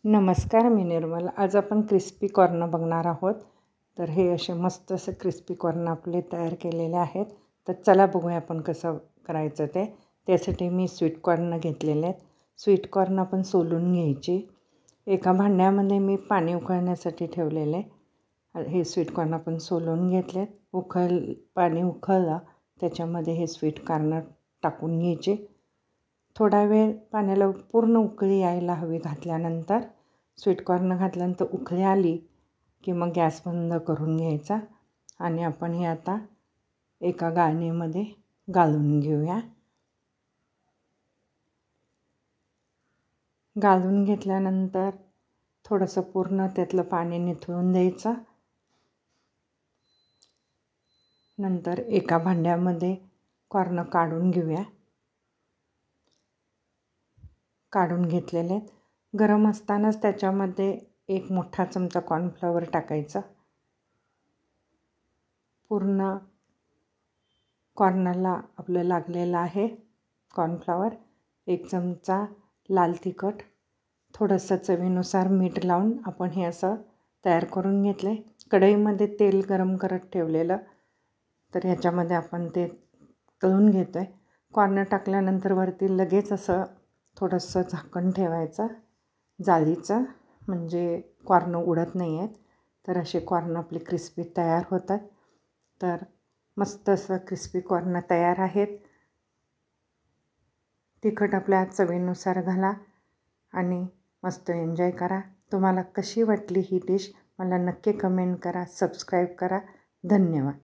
नमस्कार, मी निर्मल. आज आपण क्रिस्पी कॉर्न बघणार आहोत. तर हे असे मस्त असे क्रिस्पी कॉर्न आपले तयार केलेले आहेत. तर चला बघूया आपण कसं करायचं ते. त्यासाठी मी स्वीट कॉर्न घेतलेले आहेत. स्वीट कॉर्न आपण सोलून घ्यायची. एका भांड्यामध्ये मी पाणी उकळण्यासाठी ठेवलेले. हे स्वीट कॉर्न आपण सोलून घेतलेत. पाणी उकळलं त्याच्यामध्ये हे स्वीट कॉर्न टाकून घ्यायचे. थोडा वेळ पाण्याला पूर्ण उकळी यायला हवी घातल्यानंतर स्वीट कॉर्न घातल्यानंतर उकळी आली की मग गॅस बंद करून घ्यायचा आणि आपण हे आता एका गाळणीमध्ये गाळून घेऊया. गाळून घेतल्यानंतर थोडंसं पूर्ण त्यातलं पाणी निथळून द्यायचं. नंतर एका भांड्यामध्ये कॉर्न काढून घेऊया. काढून घेतलेले आहेत. गरम असतानाच त्याच्यामध्ये एक मोठा चमचा कॉर्नफ्लॉवर टाकायचा. पूर्ण कॉर्नला आपलं लागलेलं आहे कॉर्नफ्लॉवर. एक चमचा लाल तिखट, थोडंसं चवीनुसार मीठ लावून आपण हे असं तयार करून घेतलं आहे. कढईमध्ये तेल गरम करत ठेवलेलं. तर ह्याच्यामध्ये आपण ते तळून घेतो आहे. कॉर्न टाकल्यानंतर वरती लगेच असं थोडंसं झाकण ठेवायचं जाळीचं, म्हणजे कॉर्न उडत नाही आहेत. तर असे कॉर्न आपले क्रिस्पी तयार होतात. तर मस्त असं क्रिस्पी कॉर्न तयार आहेत. तिखट आपल्या चवीनुसार घाला आणि मस्त एन्जॉय करा. तुम्हाला कशी वाटली ही डिश मला नक्की कमेंट करा, सबस्क्राईब करा. धन्यवाद.